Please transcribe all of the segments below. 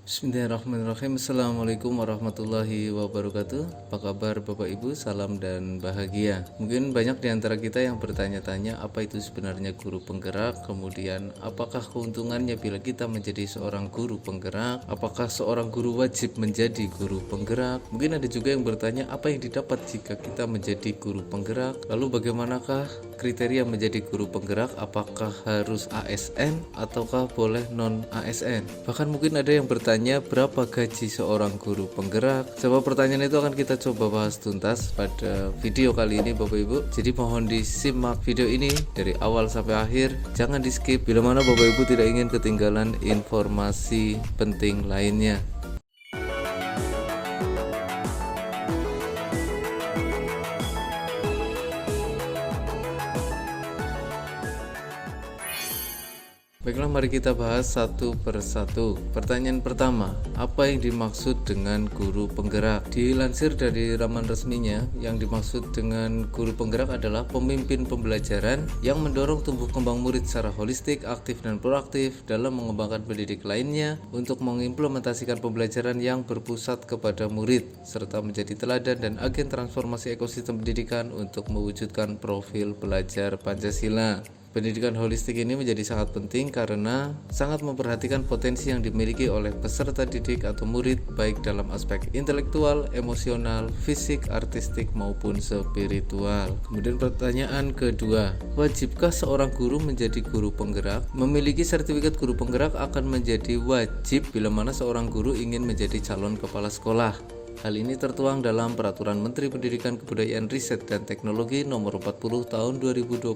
Bismillahirrahmanirrahim. Assalamualaikum warahmatullahi wabarakatuh. Apa kabar Bapak Ibu? Salam dan bahagia. Mungkin banyak di antara kita yang bertanya-tanya apa itu sebenarnya guru penggerak, kemudian apakah keuntungannya bila kita menjadi seorang guru penggerak, apakah seorang guru wajib menjadi guru penggerak. Mungkin ada juga yang bertanya apa yang didapat jika kita menjadi guru penggerak, lalu bagaimanakah kriteria menjadi guru penggerak, apakah harus ASN ataukah boleh non ASN. Bahkan mungkin ada yang bertanya berapa gaji seorang guru penggerak. Jawab pertanyaan itu akan kita coba bahas tuntas pada video kali ini Bapak Ibu. Jadi mohon disimak video ini dari awal sampai akhir, jangan di skip bila mana Bapak Ibu tidak ingin ketinggalan informasi penting lainnya. Baiklah, mari kita bahas satu persatu. Pertanyaan pertama, apa yang dimaksud dengan guru penggerak? Dilansir dari laman resminya, yang dimaksud dengan guru penggerak adalah pemimpin pembelajaran yang mendorong tumbuh kembang murid secara holistik, aktif dan proaktif dalam mengembangkan pendidik lainnya untuk mengimplementasikan pembelajaran yang berpusat kepada murid, serta menjadi teladan dan agen transformasi ekosistem pendidikan untuk mewujudkan profil pelajar Pancasila. Pendidikan holistik ini menjadi sangat penting karena sangat memperhatikan potensi yang dimiliki oleh peserta didik atau murid baik dalam aspek intelektual, emosional, fisik, artistik maupun spiritual. Kemudian pertanyaan kedua, wajibkah seorang guru menjadi guru penggerak? Memiliki sertifikat guru penggerak akan menjadi wajib bila mana seorang guru ingin menjadi calon kepala sekolah. Hal ini tertuang dalam Peraturan Menteri Pendidikan Kebudayaan Riset dan Teknologi Nomor 40 Tahun 2021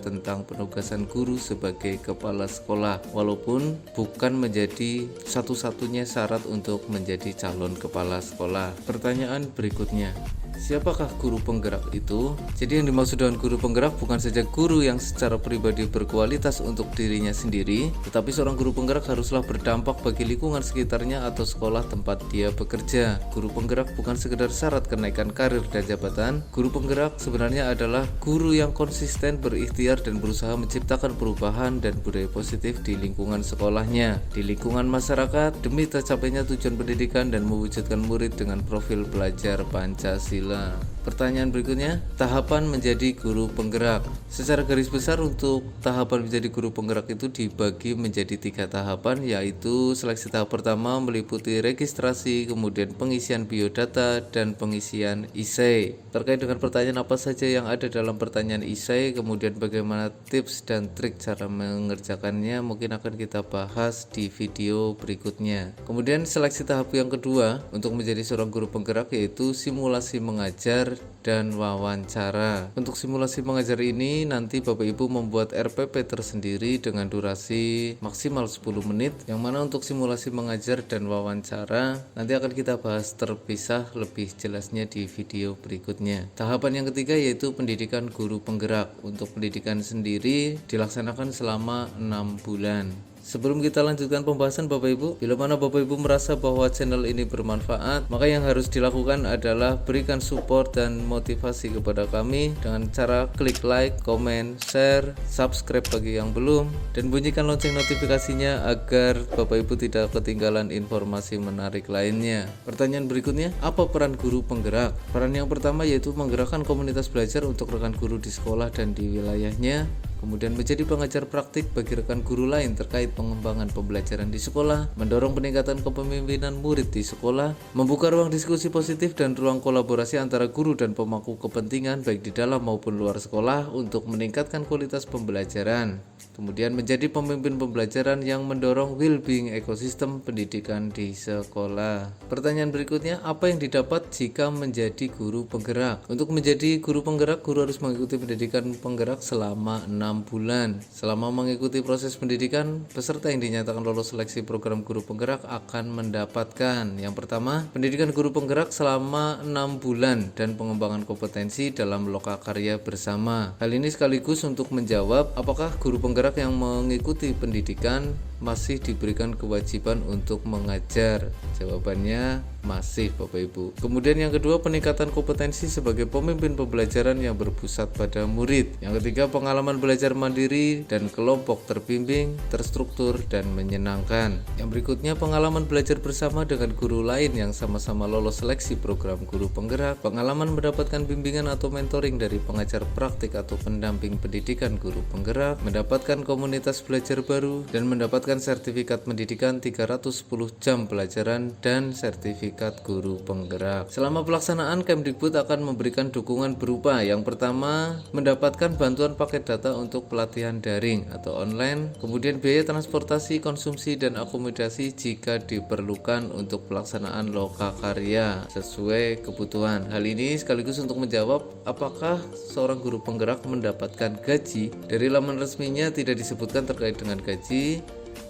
tentang penugasan guru sebagai kepala sekolah, walaupun bukan menjadi satu-satunya syarat untuk menjadi calon kepala sekolah. Pertanyaan berikutnya, siapakah guru penggerak itu? Jadi yang dimaksud dengan guru penggerak bukan saja guru yang secara pribadi berkualitas untuk dirinya sendiri, tetapi seorang guru penggerak haruslah berdampak bagi lingkungan sekitarnya atau sekolah tempat dia bekerja. Guru penggerak bukan sekedar syarat kenaikan karir dan jabatan. Guru penggerak sebenarnya adalah guru yang konsisten berikhtiar dan berusaha menciptakan perubahan dan budaya positif di lingkungan sekolahnya, di lingkungan masyarakat, demi tercapainya tujuan pendidikan dan mewujudkan murid dengan profil pelajar Pancasila. Pertanyaan berikutnya, tahapan menjadi guru penggerak. Secara garis besar untuk tahapan menjadi guru penggerak itu dibagi menjadi 3 tahapan, yaitu seleksi tahap pertama meliputi registrasi, kemudian pengisian biodata, dan pengisian essay. Terkait dengan pertanyaan apa saja yang ada dalam pertanyaan essay, kemudian bagaimana tips dan trik cara mengerjakannya, mungkin akan kita bahas di video berikutnya. Kemudian seleksi tahap yang kedua untuk menjadi seorang guru penggerak yaitu simulasi mengajar dan wawancara. Untuk simulasi mengajar ini nanti Bapak Ibu membuat RPP tersendiri dengan durasi maksimal 10 menit, yang mana untuk simulasi mengajar dan wawancara nanti akan kita bahas terpisah lebih jelasnya di video berikutnya. Tahapan yang ketiga yaitu pendidikan guru penggerak. Untuk pendidikan sendiri dilaksanakan selama 6 bulan. Sebelum kita lanjutkan pembahasan Bapak Ibu, bila mana Bapak Ibu merasa bahwa channel ini bermanfaat, maka yang harus dilakukan adalah berikan support dan motivasi kepada kami dengan cara klik like, komen, share, subscribe bagi yang belum, dan bunyikan lonceng notifikasinya agar Bapak Ibu tidak ketinggalan informasi menarik lainnya. Pertanyaan berikutnya, apa peran guru penggerak? Peran yang pertama yaitu menggerakkan komunitas belajar untuk rekan guru di sekolah dan di wilayahnya. Kemudian menjadi pengajar praktik bagi rekan guru lain terkait pengembangan pembelajaran di sekolah, mendorong peningkatan kepemimpinan murid di sekolah, membuka ruang diskusi positif dan ruang kolaborasi antara guru dan pemangku kepentingan baik di dalam maupun luar sekolah untuk meningkatkan kualitas pembelajaran. Kemudian menjadi pemimpin pembelajaran yang mendorong well-being ekosistem pendidikan di sekolah. Pertanyaan berikutnya, apa yang didapat jika menjadi guru penggerak? Untuk menjadi guru penggerak, guru harus mengikuti pendidikan penggerak selama 6 bulan. Selama mengikuti proses pendidikan, peserta yang dinyatakan lolos seleksi program guru penggerak akan mendapatkan yang pertama, pendidikan guru penggerak selama 6 bulan dan pengembangan kompetensi dalam lokakarya bersama. Hal ini sekaligus untuk menjawab apakah guru penggerak yang mengikuti pendidikan masih diberikan kewajiban untuk mengajar? Jawabannya masih, Bapak Ibu. Kemudian yang kedua, peningkatan kompetensi sebagai pemimpin pembelajaran yang berpusat pada murid. Yang ketiga, pengalaman belajar mandiri dan kelompok terbimbing, terstruktur, dan menyenangkan. Yang berikutnya, pengalaman belajar bersama dengan guru lain yang sama-sama lolos seleksi program guru penggerak, pengalaman mendapatkan bimbingan atau mentoring dari pengajar praktik atau pendamping pendidikan guru penggerak, mendapatkan komunitas belajar baru, dan mendapatkan sertifikat pendidikan 310 jam pelajaran dan sertifikat guru penggerak. Selama pelaksanaan, Kemdikbud akan memberikan dukungan berupa yang pertama, mendapatkan bantuan paket data untuk pelatihan daring atau online, kemudian biaya transportasi, konsumsi, dan akomodasi jika diperlukan untuk pelaksanaan lokakarya sesuai kebutuhan. Hal ini sekaligus untuk menjawab apakah seorang guru penggerak mendapatkan gaji. Dari laman resminya tidak disebutkan terkait dengan gaji,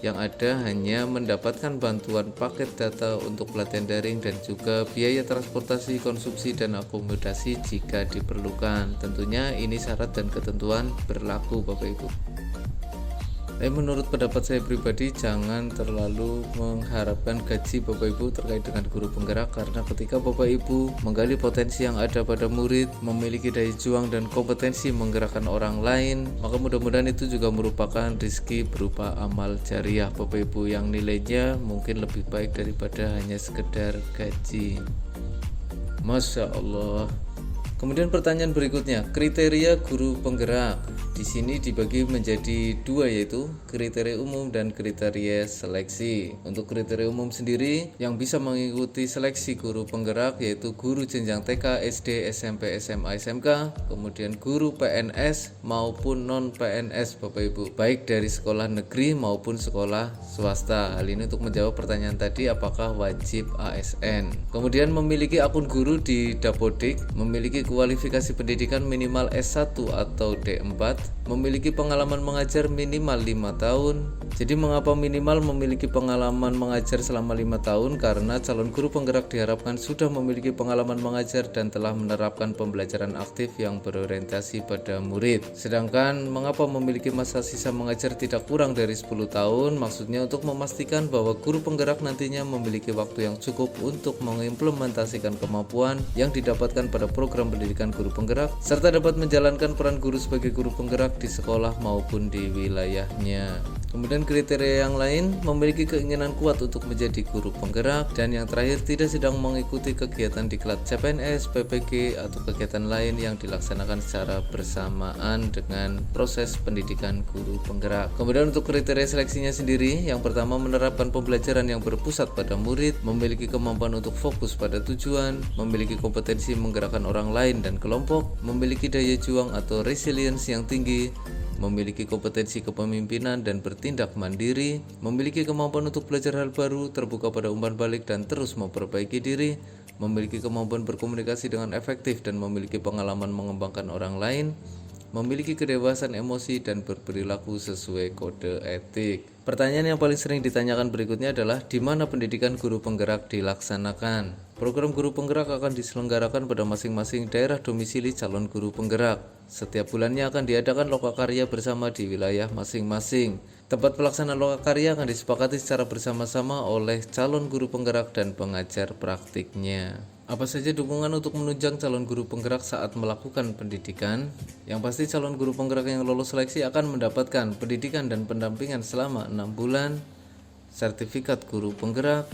yang ada hanya mendapatkan bantuan paket data untuk pelatihan daring dan juga biaya transportasi, konsumsi, dan akomodasi jika diperlukan. Tentunya ini syarat dan ketentuan berlaku, Bapak Ibu. Tapi menurut pendapat saya pribadi, jangan terlalu mengharapkan gaji Bapak Ibu terkait dengan guru penggerak, karena ketika Bapak Ibu menggali potensi yang ada pada murid, memiliki daya juang dan kompetensi menggerakkan orang lain, maka mudah-mudahan itu juga merupakan rezeki berupa amal jariah Bapak Ibu yang nilainya mungkin lebih baik daripada hanya sekedar gaji. Masya Allah. Kemudian pertanyaan berikutnya, kriteria guru penggerak. Di sini dibagi menjadi dua, yaitu kriteria umum dan kriteria seleksi. Untuk kriteria umum sendiri, yang bisa mengikuti seleksi guru penggerak yaitu guru jenjang TK, SD, SMP, SMA, SMK, kemudian guru PNS maupun non PNS Bapak Ibu, baik dari sekolah negeri maupun sekolah swasta. Hal ini untuk menjawab pertanyaan tadi, apakah wajib ASN. Kemudian memiliki akun guru di Dapodik, memiliki kualifikasi pendidikan minimal S1 atau D4, memiliki pengalaman mengajar minimal 5 tahun. Jadi mengapa minimal memiliki pengalaman mengajar selama 5 tahun? Karena calon guru penggerak diharapkan sudah memiliki pengalaman mengajar dan telah menerapkan pembelajaran aktif yang berorientasi pada murid. Sedangkan mengapa memiliki masa sisa mengajar tidak kurang dari 10 tahun? Maksudnya untuk memastikan bahwa guru penggerak nantinya memiliki waktu yang cukup untuk mengimplementasikan kemampuan yang didapatkan pada program pendidikan guru penggerak, serta dapat menjalankan peran guru sebagai guru penggerak di sekolah maupun di wilayahnya. Kemudian kriteria yang lain, memiliki keinginan kuat untuk menjadi guru penggerak, dan yang terakhir tidak sedang mengikuti kegiatan diklat CPNS, PPG, atau kegiatan lain yang dilaksanakan secara bersamaan dengan proses pendidikan guru penggerak. Kemudian untuk kriteria seleksinya sendiri, yang pertama menerapkan pembelajaran yang berpusat pada murid, memiliki kemampuan untuk fokus pada tujuan, memiliki kompetensi menggerakkan orang lain dan kelompok, memiliki daya juang atau resilience yang tinggi, memiliki kompetensi kepemimpinan dan bertindak mandiri, memiliki kemampuan untuk belajar hal baru, terbuka pada umpan balik dan terus memperbaiki diri, memiliki kemampuan berkomunikasi dengan efektif dan memiliki pengalaman mengembangkan orang lain, memiliki kedewasaan emosi dan berperilaku sesuai kode etik. Pertanyaan yang paling sering ditanyakan berikutnya adalah di mana pendidikan guru penggerak dilaksanakan. Program guru penggerak akan diselenggarakan pada masing-masing daerah domisili calon guru penggerak. Setiap bulannya akan diadakan lokakarya bersama di wilayah masing-masing. Tempat pelaksanaan lokakarya akan disepakati secara bersama-sama oleh calon guru penggerak dan pengajar praktiknya. Apa saja dukungan untuk menunjang calon guru penggerak saat melakukan pendidikan? Yang pasti calon guru penggerak yang lolos seleksi akan mendapatkan pendidikan dan pendampingan selama 6 bulan, sertifikat guru penggerak.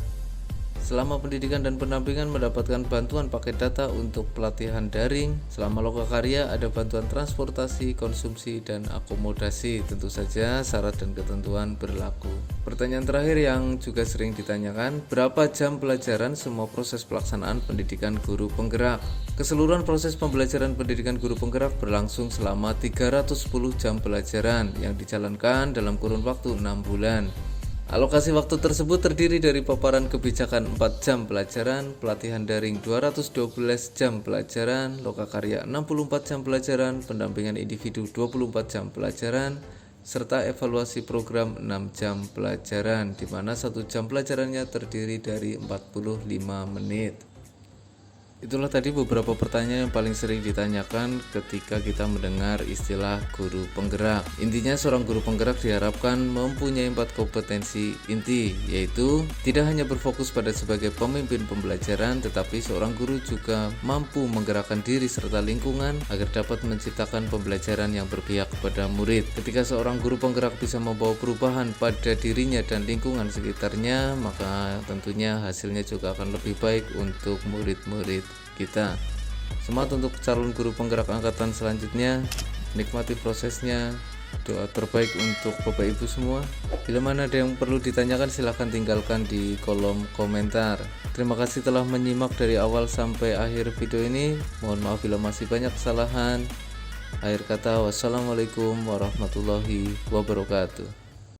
Selama pendidikan dan pendampingan mendapatkan bantuan paket data untuk pelatihan daring. Selama lokakarya ada bantuan transportasi, konsumsi, dan akomodasi. Tentu saja syarat dan ketentuan berlaku. Pertanyaan terakhir yang juga sering ditanyakan, berapa jam pelajaran semua proses pelaksanaan pendidikan guru penggerak? Keseluruhan proses pembelajaran pendidikan guru penggerak berlangsung selama 310 jam pelajaran yang dijalankan dalam kurun waktu 6 bulan. Alokasi waktu tersebut terdiri dari paparan kebijakan 4 jam pelajaran, pelatihan daring 212 jam pelajaran, lokakarya 64 jam pelajaran, pendampingan individu 24 jam pelajaran, serta evaluasi program 6 jam pelajaran, di mana 1 jam pelajarannya terdiri dari 45 menit. Itulah tadi beberapa pertanyaan yang paling sering ditanyakan ketika kita mendengar istilah guru penggerak. Intinya seorang guru penggerak diharapkan mempunyai 4 kompetensi inti, yaitu tidak hanya berfokus pada sebagai pemimpin pembelajaran, tetapi seorang guru juga mampu menggerakkan diri serta lingkungan agar dapat menciptakan pembelajaran yang berpihak kepada murid. Ketika seorang guru penggerak bisa membawa perubahan pada dirinya dan lingkungan sekitarnya, maka tentunya hasilnya juga akan lebih baik untuk murid-murid kita. Semangat untuk calon guru penggerak angkatan selanjutnya, nikmati prosesnya. Doa terbaik untuk Bapak Ibu semua. Bila mana ada yang perlu ditanyakan, silahkan tinggalkan di kolom komentar. Terima kasih telah menyimak dari awal sampai akhir video ini. Mohon maaf bila masih banyak kesalahan. Akhir kata, wassalamualaikum warahmatullahi wabarakatuh.